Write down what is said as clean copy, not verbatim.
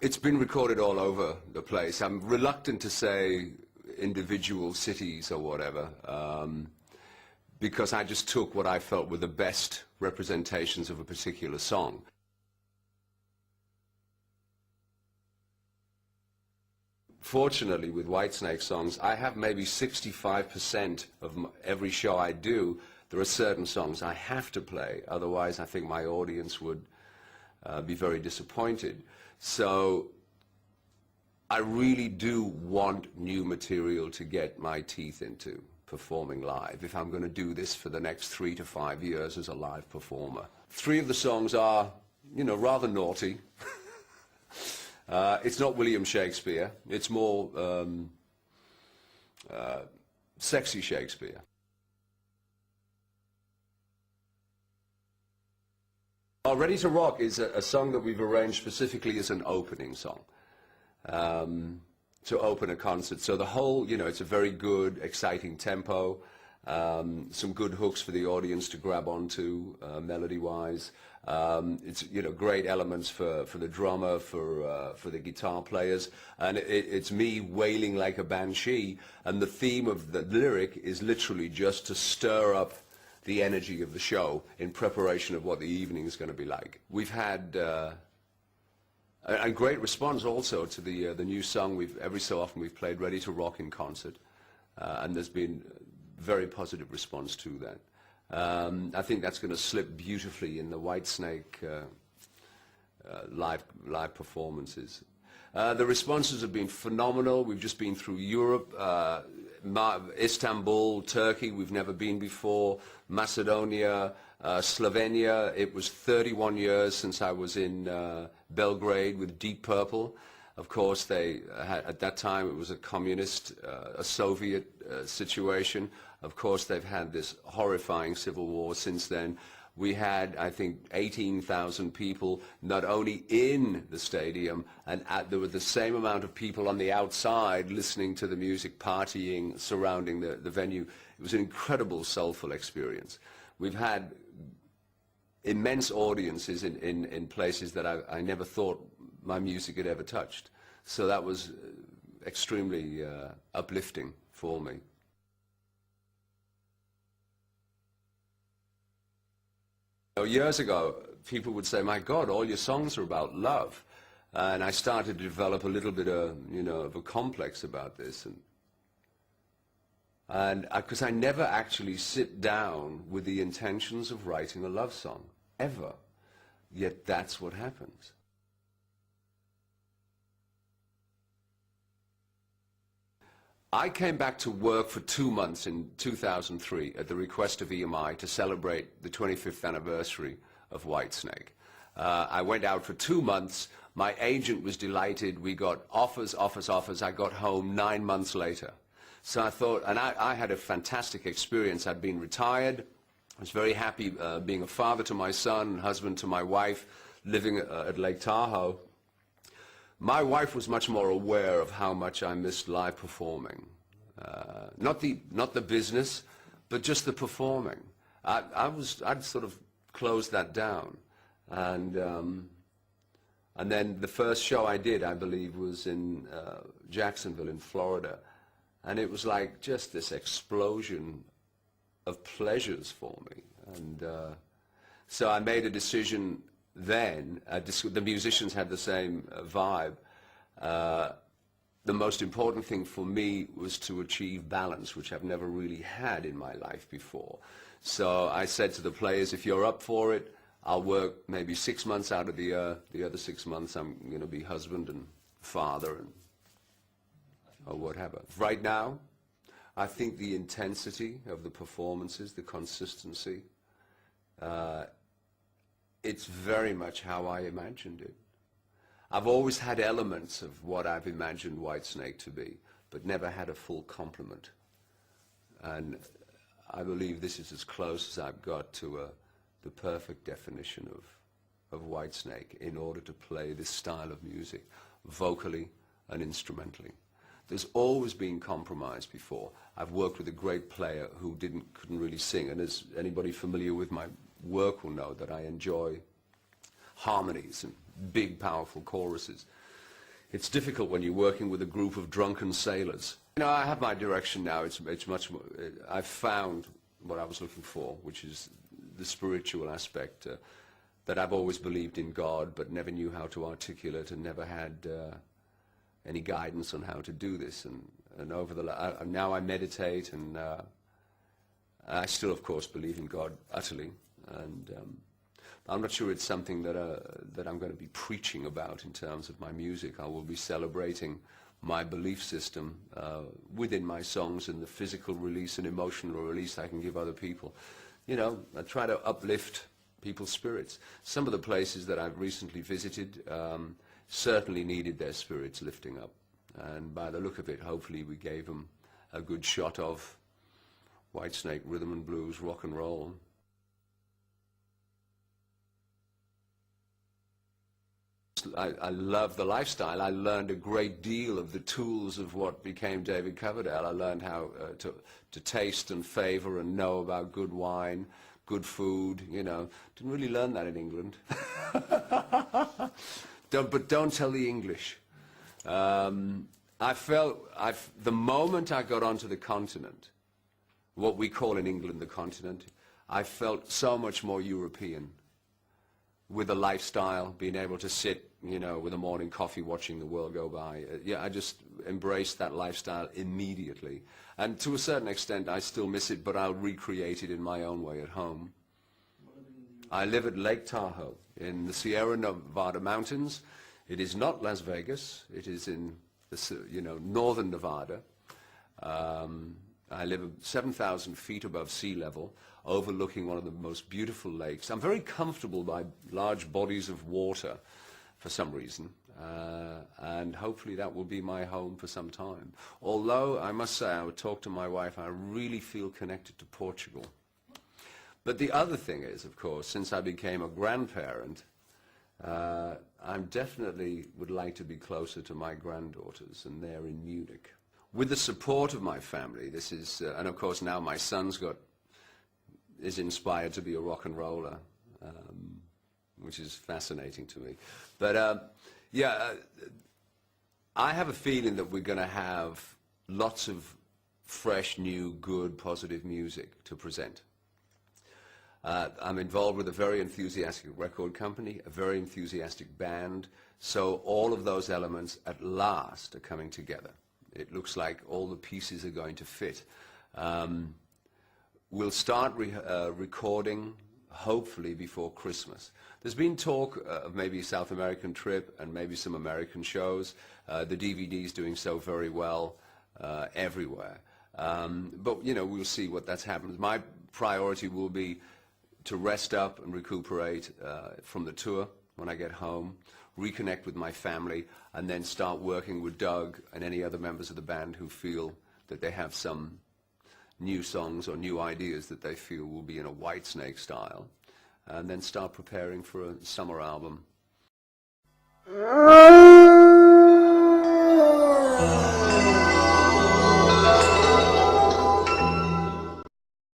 It's been recorded all over the place. I'm reluctant to say individual cities or whatever, because I just took what I felt were the best representations of a particular song. Fortunately, with Whitesnake songs, I have maybe 65% of every show I do. There are certain songs I have to play, otherwise I think my audience would be very disappointed. So I really do want new material to get my teeth into performing live if I'm going to do this for the next 3 to 5 years as a live performer. 3 of the songs are, you know, rather naughty. It's not William Shakespeare. It's more sexy Shakespeare. Ready to Rock is a song that we've arranged specifically as an opening song to open a concert. So the whole, you know, it's a very good, exciting tempo, some good hooks for the audience to grab onto melody-wise. It's, you know, great elements for the drummer, for the guitar players, and it's me wailing like a banshee, and the theme of the lyric is literally just to stir up the energy of the show in preparation of what the evening is going to be like. We've had a great response also to the new song. Every so often we've played Ready to Rock in concert, and there's been very positive response to that. I think that's going to slip beautifully in the Whitesnake live performances. The responses have been phenomenal. We've just been through Europe, Istanbul, Turkey, we've never been before, Macedonia, Slovenia. It was 31 years since I was in Belgrade with Deep Purple. Of course, they had, at that time, it was a communist, a Soviet situation. Of course, they've had this horrifying civil war since then. We had, I think, 18,000 people not only in the stadium, and there were the same amount of people on the outside listening to the music, partying, surrounding the venue. It was an incredible, soulful experience. We've had immense audiences in places that I never thought my music had ever touched. So that was extremely uplifting for me. Years ago, people would say, "My God, all your songs are about love," and I started to develop a little bit of, you know, of a complex about this, and because I never actually sit down with the intentions of writing a love song ever, yet that's what happens. I came back to work for 2 months in 2003 at the request of EMI to celebrate the 25th anniversary of Whitesnake. I went out for 2 months. My agent was delighted. We got offers, offers, offers. I got home 9 months later. So I thought, and I had a fantastic experience. I'd been retired. I was very happy being a father to my son, husband to my wife, living at Lake Tahoe. My wife was much more aware of how much I missed live performing. Not the business, but just the performing. I'd sort of closed that down. And then the first show I did, I believe, was in Jacksonville in Florida. And it was like just this explosion of pleasures for me. And so I made a decision then. The musicians had the same vibe. The most important thing for me was to achieve balance, which I've never really had in my life before. So I said to the players, if you're up for it, I'll work maybe 6 months out of the year. The other 6 months I'm going to be husband and father and or whatever. Right now, I think the intensity of the performances, the consistency, it's very much how I imagined it. I've always had elements of what I've imagined Whitesnake to be, but never had a full complement. And I believe this is as close as I've got to the perfect definition of Whitesnake in order to play this style of music, vocally and instrumentally. There's always been compromise before. I've worked with a great player who couldn't really sing, and as anybody familiar with my work will know that I enjoy harmonies and big, powerful choruses. it's difficult when you're working with a group of drunken sailors. You know, I have my direction now. It's much more, I've found what I was looking for, which is the spiritual aspect, that I've always believed in God, but never knew how to articulate and never had any guidance on how to do this. And over the now I meditate, and I still, of course, believe in God utterly. And I'm not sure it's something that I'm going to be preaching about in terms of my music. I will be celebrating my belief system within my songs and the physical release and emotional release I can give other people. You know, I try to uplift people's spirits. Some of the places that I've recently visited certainly needed their spirits lifting up. And by the look of it, hopefully we gave them a good shot of Whitesnake, rhythm and blues, rock and roll. I love the lifestyle. I learned a great deal of the tools of what became David Coverdale. I learned how to taste and favor and know about good wine, good food, you know. Didn't really learn that in England. But don't tell the English. I felt, the moment I got onto the continent, what we call in England the continent, I felt so much more European. With a lifestyle, being able to sit, you know, with a morning coffee watching the world go by. Yeah, I just embraced that lifestyle immediately. And to a certain extent, I still miss it, but I'll recreate it in my own way at home. I live at Lake Tahoe in the Sierra Nevada mountains. It is not Las Vegas. It is in the, you know, northern Nevada. I live 7,000 feet above sea level, overlooking one of the most beautiful lakes. I'm very comfortable by large bodies of water for some reason, and hopefully that will be my home for some time. Although, I must say, I would talk to my wife, I really feel connected to Portugal. But the other thing is, of course, since I became a grandparent, I definitely would like to be closer to my granddaughters, and they're in Munich. With the support of my family, this is, and of course now my son's is inspired to be a rock and roller, which is fascinating to me. But yeah, I have a feeling that we're going to have lots of fresh, new, good, positive music to present. I'm involved with a very enthusiastic record company, a very enthusiastic band, so all of those elements at last are coming together. It looks like all the pieces are going to fit. We'll start recording, hopefully, before Christmas. There's been talk of maybe a South American trip and maybe some American shows. The DVD's doing so very well everywhere. But, you know, we'll see what that happens. My priority will be to rest up and recuperate from the tour when I get home, reconnect with my family, and then start working with Doug and any other members of the band who feel that they have some new songs or new ideas that they feel will be in a Whitesnake style, and then start preparing for a summer album.